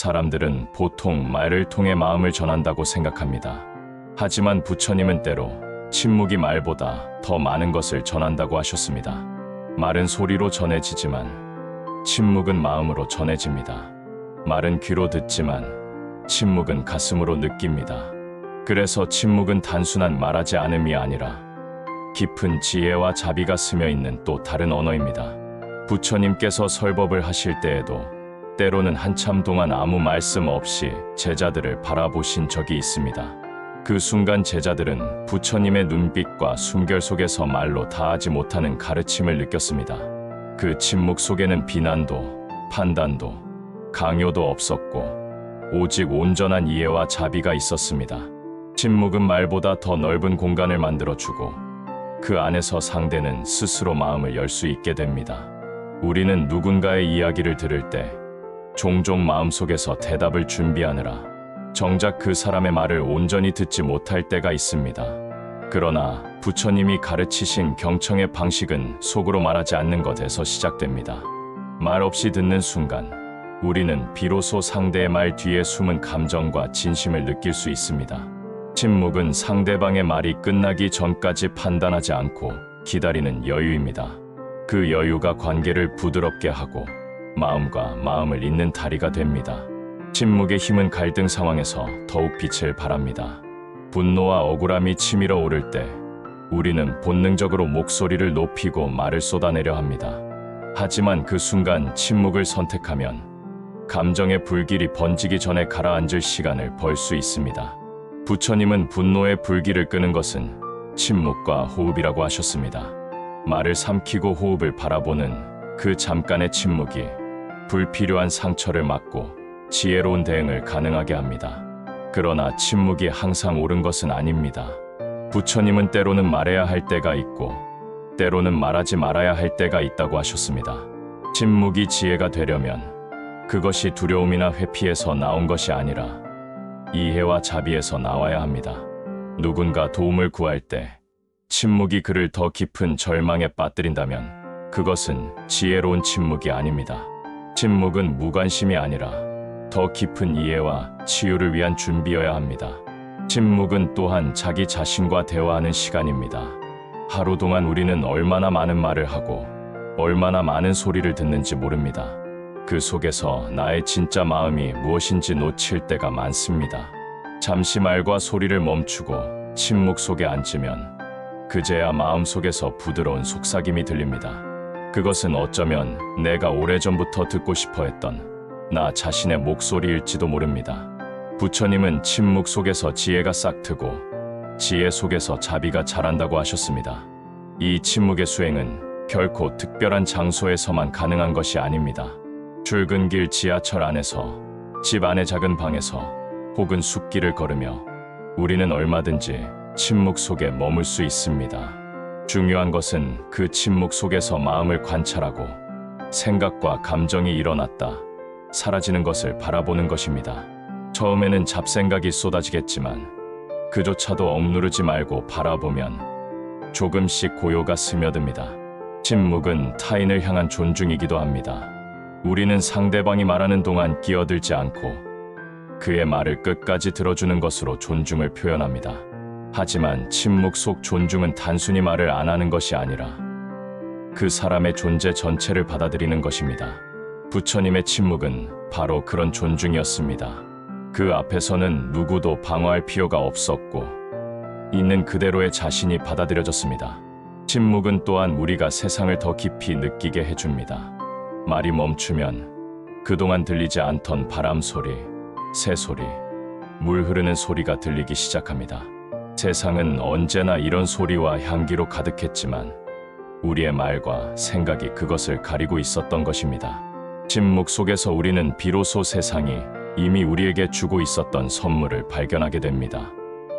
사람들은 보통 말을 통해 마음을 전한다고 생각합니다. 하지만 부처님은 때로 침묵이 말보다 더 많은 것을 전한다고 하셨습니다. 말은 소리로 전해지지만 침묵은 마음으로 전해집니다. 말은 귀로 듣지만 침묵은 가슴으로 느낍니다. 그래서 침묵은 단순한 말하지 않음이 아니라 깊은 지혜와 자비가 스며 있는 또 다른 언어입니다. 부처님께서 설법을 하실 때에도 때로는 한참 동안 아무 말씀 없이 제자들을 바라보신 적이 있습니다. 그 순간 제자들은 부처님의 눈빛과 숨결 속에서 말로 다하지 못하는 가르침을 느꼈습니다. 그 침묵 속에는 비난도, 판단도, 강요도 없었고 오직 온전한 이해와 자비가 있었습니다. 침묵은 말보다 더 넓은 공간을 만들어주고 그 안에서 상대는 스스로 마음을 열 수 있게 됩니다. 우리는 누군가의 이야기를 들을 때 종종 마음속에서 대답을 준비하느라 정작 그 사람의 말을 온전히 듣지 못할 때가 있습니다. 그러나 부처님이 가르치신 경청의 방식은 속으로 말하지 않는 것에서 시작됩니다. 말 없이 듣는 순간 우리는 비로소 상대의 말 뒤에 숨은 감정과 진심을 느낄 수 있습니다. 침묵은 상대방의 말이 끝나기 전까지 판단하지 않고 기다리는 여유입니다. 그 여유가 관계를 부드럽게 하고 마음과 마음을 잇는 다리가 됩니다. 침묵의 힘은 갈등 상황에서 더욱 빛을 발합니다. 분노와 억울함이 치밀어 오를 때 우리는 본능적으로 목소리를 높이고 말을 쏟아내려 합니다. 하지만 그 순간 침묵을 선택하면 감정의 불길이 번지기 전에 가라앉을 시간을 벌 수 있습니다. 부처님은 분노의 불길을 끄는 것은 침묵과 호흡이라고 하셨습니다. 말을 삼키고 호흡을 바라보는 그 잠깐의 침묵이 불필요한 상처를 막고 지혜로운 대응을 가능하게 합니다. 그러나 침묵이 항상 옳은 것은 아닙니다. 부처님은 때로는 말해야 할 때가 있고 때로는 말하지 말아야 할 때가 있다고 하셨습니다. 침묵이 지혜가 되려면 그것이 두려움이나 회피에서 나온 것이 아니라 이해와 자비에서 나와야 합니다. 누군가 도움을 구할 때 침묵이 그를 더 깊은 절망에 빠뜨린다면 그것은 지혜로운 침묵이 아닙니다. 침묵은 무관심이 아니라 더 깊은 이해와 치유를 위한 준비여야 합니다. 침묵은 또한 자기 자신과 대화하는 시간입니다. 하루 동안 우리는 얼마나 많은 말을 하고 얼마나 많은 소리를 듣는지 모릅니다. 그 속에서 나의 진짜 마음이 무엇인지 놓칠 때가 많습니다. 잠시 말과 소리를 멈추고 침묵 속에 앉으면 그제야 마음속에서 부드러운 속삭임이 들립니다. 그것은 어쩌면 내가 오래전부터 듣고 싶어 했던 나 자신의 목소리일지도 모릅니다. 부처님은 침묵 속에서 지혜가 싹트고 지혜 속에서 자비가 자란다고 하셨습니다. 이 침묵의 수행은 결코 특별한 장소에서만 가능한 것이 아닙니다. 출근길 지하철 안에서, 집 안의 작은 방에서, 혹은 숲길을 걸으며 우리는 얼마든지 침묵 속에 머물 수 있습니다. 중요한 것은 그 침묵 속에서 마음을 관찰하고 생각과 감정이 일어났다, 사라지는 것을 바라보는 것입니다. 처음에는 잡생각이 쏟아지겠지만 그조차도 억누르지 말고 바라보면 조금씩 고요가 스며듭니다. 침묵은 타인을 향한 존중이기도 합니다. 우리는 상대방이 말하는 동안 끼어들지 않고 그의 말을 끝까지 들어주는 것으로 존중을 표현합니다. 하지만 침묵 속 존중은 단순히 말을 안 하는 것이 아니라 그 사람의 존재 전체를 받아들이는 것입니다. 부처님의 침묵은 바로 그런 존중이었습니다. 그 앞에서는 누구도 방어할 필요가 없었고 있는 그대로의 자신이 받아들여졌습니다. 침묵은 또한 우리가 세상을 더 깊이 느끼게 해줍니다. 말이 멈추면 그동안 들리지 않던 바람 소리, 새 소리, 물 흐르는 소리가 들리기 시작합니다. 세상은 언제나 이런 소리와 향기로 가득했지만 우리의 말과 생각이 그것을 가리고 있었던 것입니다. 침묵 속에서 우리는 비로소 세상이 이미 우리에게 주고 있었던 선물을 발견하게 됩니다.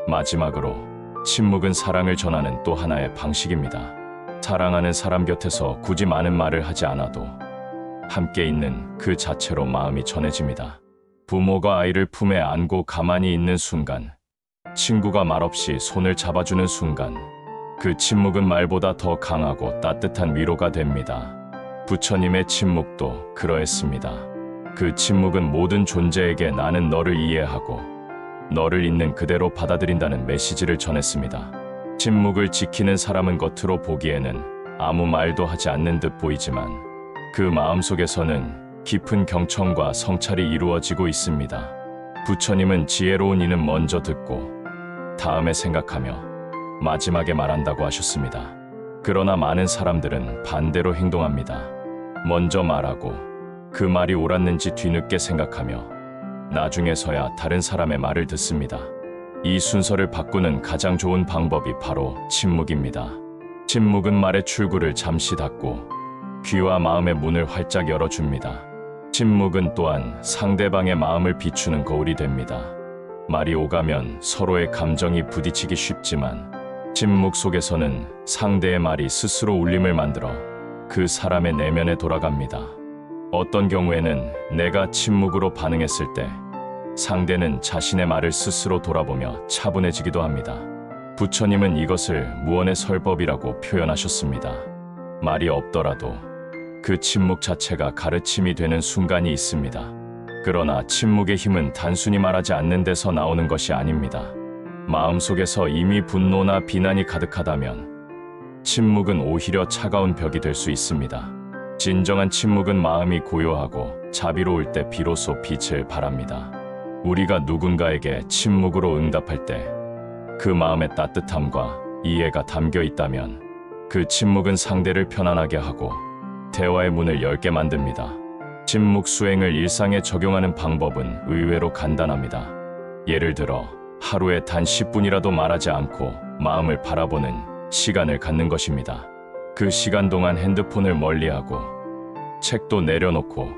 마지막으로 침묵은 사랑을 전하는 또 하나의 방식입니다. 사랑하는 사람 곁에서 굳이 많은 말을 하지 않아도 함께 있는 그 자체로 마음이 전해집니다. 부모가 아이를 품에 안고 가만히 있는 순간, 친구가 말없이 손을 잡아주는 순간, 그 침묵은 말보다 더 강하고 따뜻한 위로가 됩니다. 부처님의 침묵도 그러했습니다. 그 침묵은 모든 존재에게 나는 너를 이해하고 너를 있는 그대로 받아들인다는 메시지를 전했습니다. 침묵을 지키는 사람은 겉으로 보기에는 아무 말도 하지 않는 듯 보이지만 그 마음속에서는 깊은 경청과 성찰이 이루어지고 있습니다. 부처님은 지혜로운 이는 먼저 듣고 다음에 생각하며 마지막에 말한다고 하셨습니다. 그러나 많은 사람들은 반대로 행동합니다. 먼저 말하고 그 말이 옳았는지 뒤늦게 생각하며 나중에서야 다른 사람의 말을 듣습니다. 이 순서를 바꾸는 가장 좋은 방법이 바로 침묵입니다. 침묵은 말의 출구를 잠시 닫고 귀와 마음의 문을 활짝 열어줍니다. 침묵은 또한 상대방의 마음을 비추는 거울이 됩니다. 말이 오가면 서로의 감정이 부딪히기 쉽지만 침묵 속에서는 상대의 말이 스스로 울림을 만들어 그 사람의 내면에 돌아갑니다. 어떤 경우에는 내가 침묵으로 반응했을 때 상대는 자신의 말을 스스로 돌아보며 차분해지기도 합니다. 부처님은 이것을 무언의 설법이라고 표현하셨습니다. 말이 없더라도 그 침묵 자체가 가르침이 되는 순간이 있습니다. 그러나 침묵의 힘은 단순히 말하지 않는 데서 나오는 것이 아닙니다. 마음속에서 이미 분노나 비난이 가득하다면 침묵은 오히려 차가운 벽이 될 수 있습니다. 진정한 침묵은 마음이 고요하고 자비로울 때 비로소 빛을 발합니다. 우리가 누군가에게 침묵으로 응답할 때 그 마음의 따뜻함과 이해가 담겨 있다면 그 침묵은 상대를 편안하게 하고 대화의 문을 열게 만듭니다. 침묵 수행을 일상에 적용하는 방법은 의외로 간단합니다. 예를 들어 하루에 단 10분이라도 말하지 않고 마음을 바라보는 시간을 갖는 것입니다. 그 시간 동안 핸드폰을 멀리하고 책도 내려놓고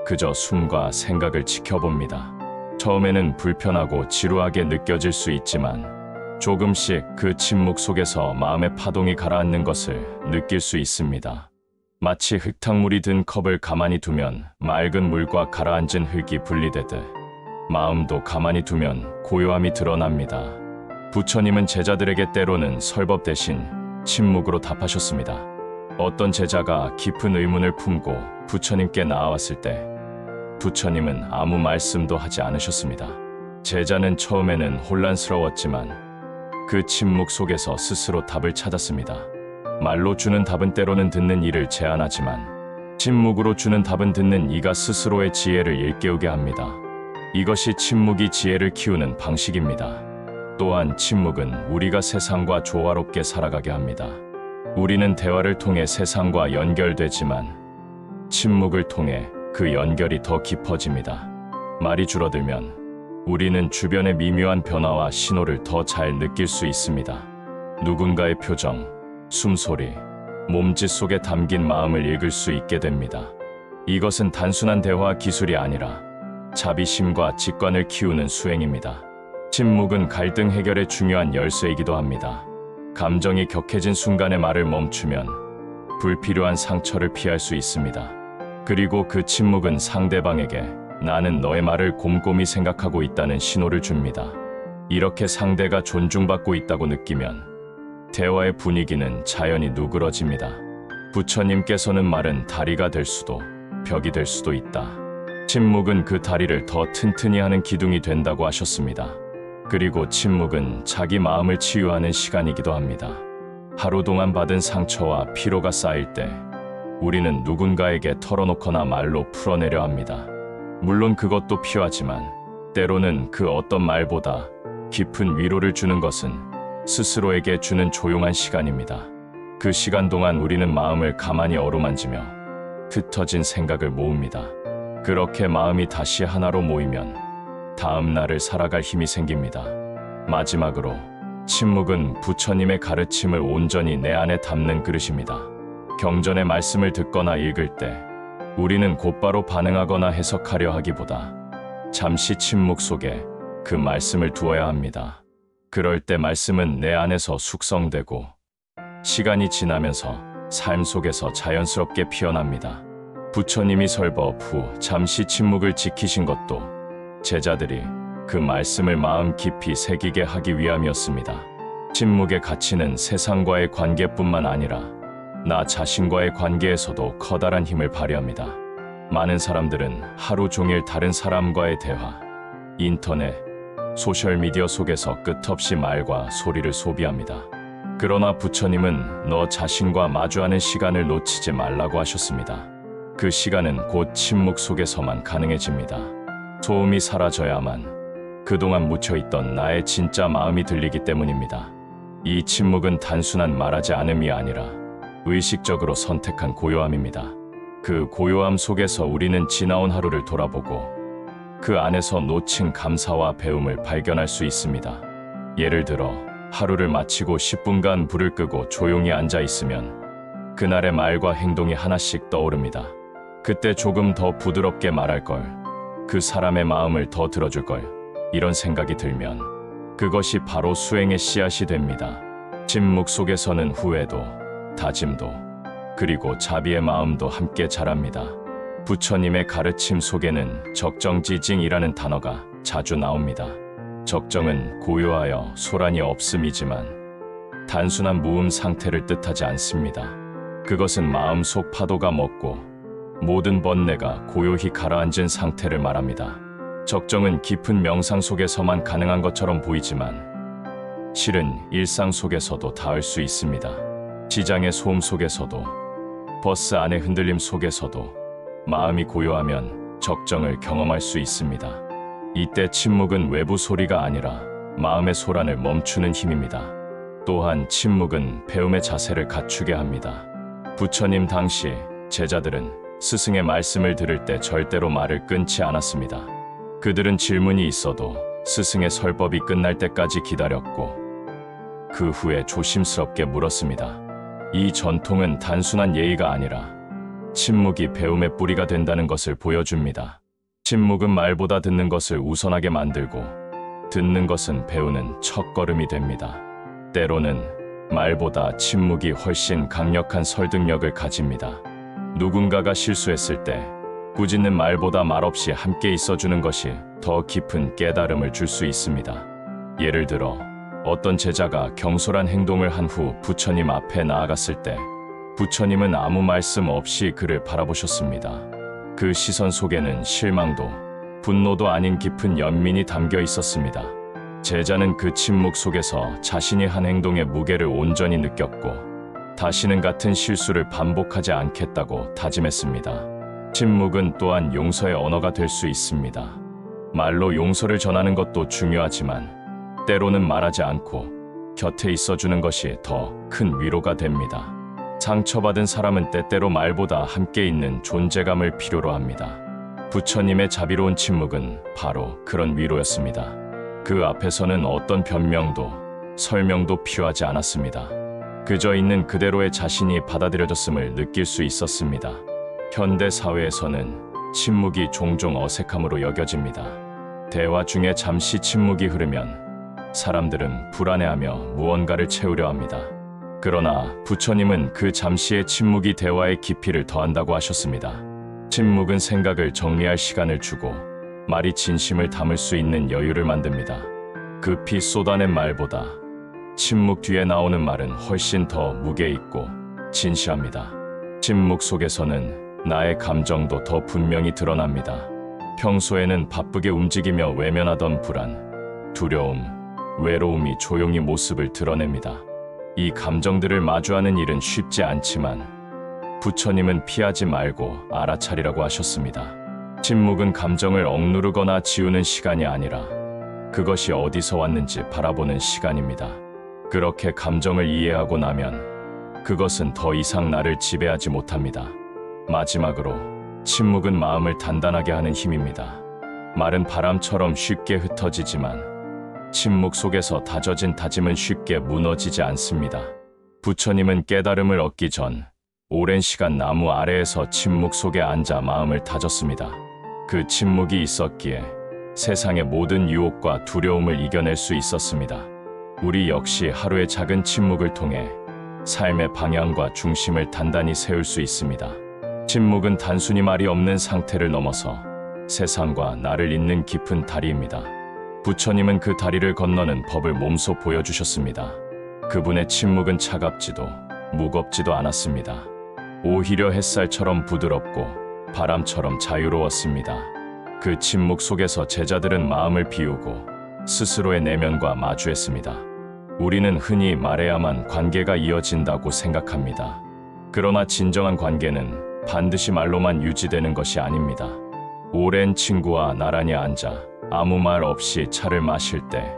그저 숨과 생각을 지켜봅니다. 처음에는 불편하고 지루하게 느껴질 수 있지만 조금씩 그 침묵 속에서 마음의 파동이 가라앉는 것을 느낄 수 있습니다. 마치 흙탕물이 든 컵을 가만히 두면 맑은 물과 가라앉은 흙이 분리되듯 마음도 가만히 두면 고요함이 드러납니다. 부처님은 제자들에게 때로는 설법 대신 침묵으로 답하셨습니다. 어떤 제자가 깊은 의문을 품고 부처님께 나아왔을 때 부처님은 아무 말씀도 하지 않으셨습니다. 제자는 처음에는 혼란스러웠지만 그 침묵 속에서 스스로 답을 찾았습니다. 말로 주는 답은 때로는 듣는 이를 제한하지만 침묵으로 주는 답은 듣는 이가 스스로의 지혜를 일깨우게 합니다. 이것이 침묵이 지혜를 키우는 방식입니다. 또한 침묵은 우리가 세상과 조화롭게 살아가게 합니다. 우리는 대화를 통해 세상과 연결되지만 침묵을 통해 그 연결이 더 깊어집니다. 말이 줄어들면 우리는 주변의 미묘한 변화와 신호를 더 잘 느낄 수 있습니다. 누군가의 표정, 숨소리, 몸짓 속에 담긴 마음을 읽을 수 있게 됩니다. 이것은 단순한 대화 기술이 아니라 자비심과 직관을 키우는 수행입니다. 침묵은 갈등 해결의 중요한 열쇠이기도 합니다. 감정이 격해진 순간에 말을 멈추면 불필요한 상처를 피할 수 있습니다. 그리고 그 침묵은 상대방에게 나는 너의 말을 곰곰이 생각하고 있다는 신호를 줍니다. 이렇게 상대가 존중받고 있다고 느끼면 대화의 분위기는 자연히 누그러집니다. 부처님께서는 말은 다리가 될 수도 벽이 될 수도 있다. 침묵은 그 다리를 더 튼튼히 하는 기둥이 된다고 하셨습니다. 그리고 침묵은 자기 마음을 치유하는 시간이기도 합니다. 하루 동안 받은 상처와 피로가 쌓일 때 우리는 누군가에게 털어놓거나 말로 풀어내려 합니다. 물론 그것도 필요하지만 때로는 그 어떤 말보다 깊은 위로를 주는 것은 스스로에게 주는 조용한 시간입니다. 그 시간 동안 우리는 마음을 가만히 어루만지며 흩어진 생각을 모읍니다. 그렇게 마음이 다시 하나로 모이면 다음 날을 살아갈 힘이 생깁니다. 마지막으로 침묵은 부처님의 가르침을 온전히 내 안에 담는 그릇입니다. 경전의 말씀을 듣거나 읽을 때 우리는 곧바로 반응하거나 해석하려 하기보다 잠시 침묵 속에 그 말씀을 두어야 합니다. 그럴 때 말씀은 내 안에서 숙성되고 시간이 지나면서 삶 속에서 자연스럽게 피어납니다. 부처님이 설법 후 잠시 침묵을 지키신 것도 제자들이 그 말씀을 마음 깊이 새기게 하기 위함이었습니다. 침묵의 가치는 세상과의 관계뿐만 아니라 나 자신과의 관계에서도 커다란 힘을 발휘합니다. 많은 사람들은 하루 종일 다른 사람과의 대화, 인터넷, 소셜미디어 속에서 끝없이 말과 소리를 소비합니다. 그러나 부처님은 너 자신과 마주하는 시간을 놓치지 말라고 하셨습니다. 그 시간은 곧 침묵 속에서만 가능해집니다. 소음이 사라져야만 그동안 묻혀있던 나의 진짜 마음이 들리기 때문입니다. 이 침묵은 단순한 말하지 않음이 아니라 의식적으로 선택한 고요함입니다. 그 고요함 속에서 우리는 지나온 하루를 돌아보고 그 안에서 놓친 감사와 배움을 발견할 수 있습니다. 예를 들어 하루를 마치고 10분간 불을 끄고 조용히 앉아 있으면 그날의 말과 행동이 하나씩 떠오릅니다. 그때 조금 더 부드럽게 말할 걸, 그 사람의 마음을 더 들어줄 걸, 이런 생각이 들면 그것이 바로 수행의 씨앗이 됩니다. 침묵 속에서는 후회도, 다짐도, 그리고 자비의 마음도 함께 자랍니다. 부처님의 가르침 속에는 적정지징이라는 단어가 자주 나옵니다. 적정은 고요하여 소란이 없음이지만 단순한 무음 상태를 뜻하지 않습니다. 그것은 마음속 파도가 멎고 모든 번뇌가 고요히 가라앉은 상태를 말합니다. 적정은 깊은 명상 속에서만 가능한 것처럼 보이지만 실은 일상 속에서도 닿을 수 있습니다. 시장의 소음 속에서도, 버스 안의 흔들림 속에서도 마음이 고요하면 적정을 경험할 수 있습니다. 이때 침묵은 외부 소리가 아니라 마음의 소란을 멈추는 힘입니다. 또한 침묵은 배움의 자세를 갖추게 합니다. 부처님 당시 제자들은 스승의 말씀을 들을 때 절대로 말을 끊지 않았습니다. 그들은 질문이 있어도 스승의 설법이 끝날 때까지 기다렸고 그 후에 조심스럽게 물었습니다. 이 전통은 단순한 예의가 아니라 침묵이 배움의 뿌리가 된다는 것을 보여줍니다. 침묵은 말보다 듣는 것을 우선하게 만들고 듣는 것은 배우는 첫걸음이 됩니다. 때로는 말보다 침묵이 훨씬 강력한 설득력을 가집니다. 누군가가 실수했을 때 꾸짖는 말보다 말없이 함께 있어주는 것이 더 깊은 깨달음을 줄 수 있습니다. 예를 들어 어떤 제자가 경솔한 행동을 한 후 부처님 앞에 나아갔을 때 부처님은 아무 말씀 없이 그를 바라보셨습니다. 그 시선 속에는 실망도, 분노도 아닌 깊은 연민이 담겨 있었습니다. 제자는 그 침묵 속에서 자신이 한 행동의 무게를 온전히 느꼈고 다시는 같은 실수를 반복하지 않겠다고 다짐했습니다. 침묵은 또한 용서의 언어가 될 수 있습니다. 말로 용서를 전하는 것도 중요하지만 때로는 말하지 않고 곁에 있어주는 것이 더 큰 위로가 됩니다. 상처받은 사람은 때때로 말보다 함께 있는 존재감을 필요로 합니다. 부처님의 자비로운 침묵은 바로 그런 위로였습니다. 그 앞에서는 어떤 변명도 설명도 필요하지 않았습니다. 그저 있는 그대로의 자신이 받아들여졌음을 느낄 수 있었습니다. 현대 사회에서는 침묵이 종종 어색함으로 여겨집니다. 대화 중에 잠시 침묵이 흐르면 사람들은 불안해하며 무언가를 채우려 합니다. 그러나 부처님은 그 잠시의 침묵이 대화의 깊이를 더한다고 하셨습니다. 침묵은 생각을 정리할 시간을 주고 말이 진심을 담을 수 있는 여유를 만듭니다. 급히 쏟아낸 말보다 침묵 뒤에 나오는 말은 훨씬 더 무게 있고 진시합니다. 침묵 속에서는 나의 감정도 더 분명히 드러납니다. 평소에는 바쁘게 움직이며 외면하던 불안, 두려움, 외로움이 조용히 모습을 드러냅니다. 이 감정들을 마주하는 일은 쉽지 않지만 부처님은 피하지 말고 알아차리라고 하셨습니다. 침묵은 감정을 억누르거나 지우는 시간이 아니라 그것이 어디서 왔는지 바라보는 시간입니다. 그렇게 감정을 이해하고 나면 그것은 더 이상 나를 지배하지 못합니다. 마지막으로 침묵은 마음을 단단하게 하는 힘입니다. 말은 바람처럼 쉽게 흩어지지만 침묵 속에서 다져진 다짐은 쉽게 무너지지 않습니다. 부처님은 깨달음을 얻기 전 오랜 시간 나무 아래에서 침묵 속에 앉아 마음을 다졌습니다. 그 침묵이 있었기에 세상의 모든 유혹과 두려움을 이겨낼 수 있었습니다. 우리 역시 하루의 작은 침묵을 통해 삶의 방향과 중심을 단단히 세울 수 있습니다. 침묵은 단순히 말이 없는 상태를 넘어서 세상과 나를 잇는 깊은 다리입니다. 부처님은 그 다리를 건너는 법을 몸소 보여주셨습니다. 그분의 침묵은 차갑지도 무겁지도 않았습니다. 오히려 햇살처럼 부드럽고 바람처럼 자유로웠습니다. 그 침묵 속에서 제자들은 마음을 비우고 스스로의 내면과 마주했습니다. 우리는 흔히 말해야만 관계가 이어진다고 생각합니다. 그러나 진정한 관계는 반드시 말로만 유지되는 것이 아닙니다. 오랜 친구와 나란히 앉아 아무 말 없이 차를 마실 때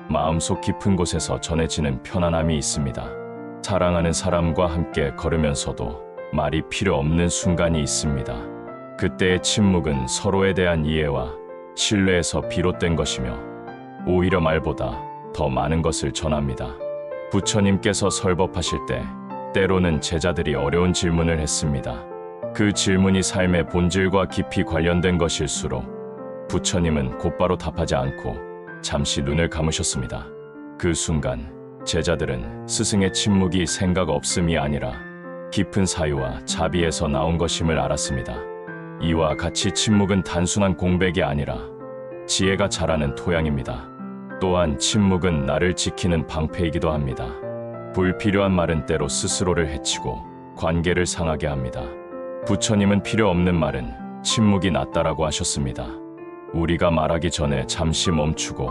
마음속 깊은 곳에서 전해지는 편안함이 있습니다. 사랑하는 사람과 함께 걸으면서도 말이 필요 없는 순간이 있습니다. 그때의 침묵은 서로에 대한 이해와 신뢰에서 비롯된 것이며 오히려 말보다 더 많은 것을 전합니다. 부처님께서 설법하실 때 때로는 제자들이 어려운 질문을 했습니다. 그 질문이 삶의 본질과 깊이 관련된 것일수록 부처님은 곧바로 답하지 않고 잠시 눈을 감으셨습니다. 그 순간 제자들은 스승의 침묵이 생각 없음이 아니라 깊은 사유와 자비에서 나온 것임을 알았습니다. 이와 같이 침묵은 단순한 공백이 아니라 지혜가 자라는 토양입니다. 또한 침묵은 나를 지키는 방패이기도 합니다. 불필요한 말은 때로 스스로를 해치고 관계를 상하게 합니다. 부처님은 필요 없는 말은 침묵이 낫다라고 하셨습니다. 우리가 말하기 전에 잠시 멈추고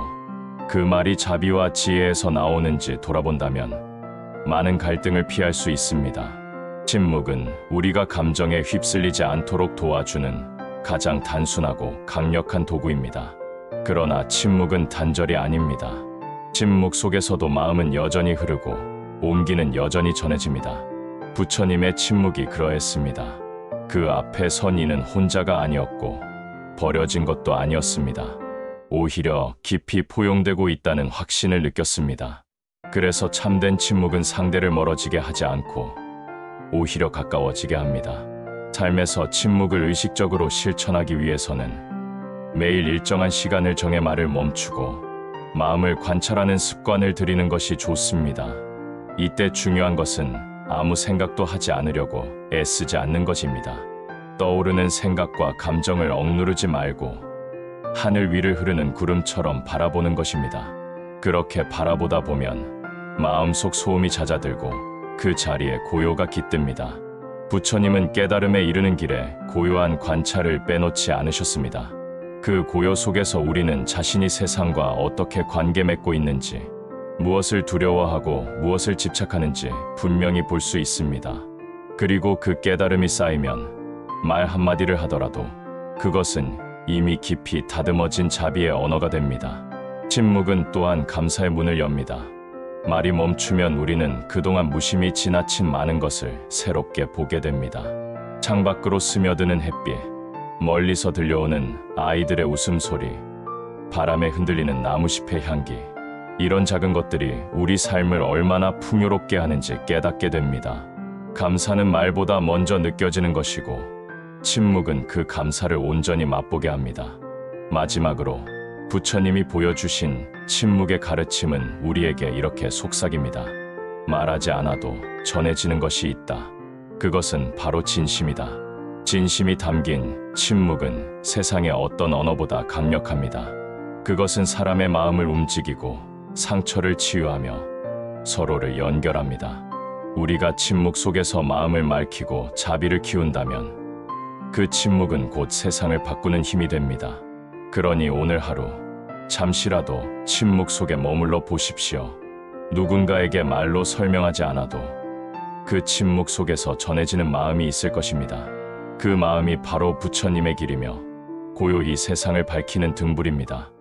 그 말이 자비와 지혜에서 나오는지 돌아본다면 많은 갈등을 피할 수 있습니다. 침묵은 우리가 감정에 휩쓸리지 않도록 도와주는 가장 단순하고 강력한 도구입니다. 그러나 침묵은 단절이 아닙니다. 침묵 속에서도 마음은 여전히 흐르고 온기는 여전히 전해집니다. 부처님의 침묵이 그러했습니다. 그 앞에 선 이는 혼자가 아니었고 버려진 것도 아니었습니다. 오히려 깊이 포용되고 있다는 확신을 느꼈습니다. 그래서 참된 침묵은 상대를 멀어지게 하지 않고 오히려 가까워지게 합니다. 삶에서 침묵을 의식적으로 실천하기 위해서는 매일 일정한 시간을 정해 말을 멈추고 마음을 관찰하는 습관을 들이는 것이 좋습니다. 이때 중요한 것은 아무 생각도 하지 않으려고 애쓰지 않는 것입니다. 떠오르는 생각과 감정을 억누르지 말고 하늘 위를 흐르는 구름처럼 바라보는 것입니다. 그렇게 바라보다 보면 마음속 소음이 잦아들고 그 자리에 고요가 깃듭니다. 부처님은 깨달음에 이르는 길에 고요한 관찰을 빼놓지 않으셨습니다. 그 고요 속에서 우리는 자신이 세상과 어떻게 관계 맺고 있는지, 무엇을 두려워하고 무엇을 집착하는지 분명히 볼 수 있습니다. 그리고 그 깨달음이 쌓이면 말 한마디를 하더라도 그것은 이미 깊이 다듬어진 자비의 언어가 됩니다. 침묵은 또한 감사의 문을 엽니다. 말이 멈추면 우리는 그동안 무심히 지나친 많은 것을 새롭게 보게 됩니다. 창밖으로 스며드는 햇빛, 멀리서 들려오는 아이들의 웃음소리, 바람에 흔들리는 나무잎의 향기, 이런 작은 것들이 우리 삶을 얼마나 풍요롭게 하는지 깨닫게 됩니다. 감사는 말보다 먼저 느껴지는 것이고 침묵은 그 감사를 온전히 맛보게 합니다. 마지막으로 부처님이 보여주신 침묵의 가르침은 우리에게 이렇게 속삭입니다. 말하지 않아도 전해지는 것이 있다. 그것은 바로 진심이다. 진심이 담긴 침묵은 세상의 어떤 언어보다 강력합니다. 그것은 사람의 마음을 움직이고 상처를 치유하며 서로를 연결합니다. 우리가 침묵 속에서 마음을 맑히고 자비를 키운다면 그 침묵은 곧 세상을 바꾸는 힘이 됩니다. 그러니 오늘 하루 잠시라도 침묵 속에 머물러 보십시오. 누군가에게 말로 설명하지 않아도 그 침묵 속에서 전해지는 마음이 있을 것입니다. 그 마음이 바로 부처님의 길이며 고요히 세상을 밝히는 등불입니다.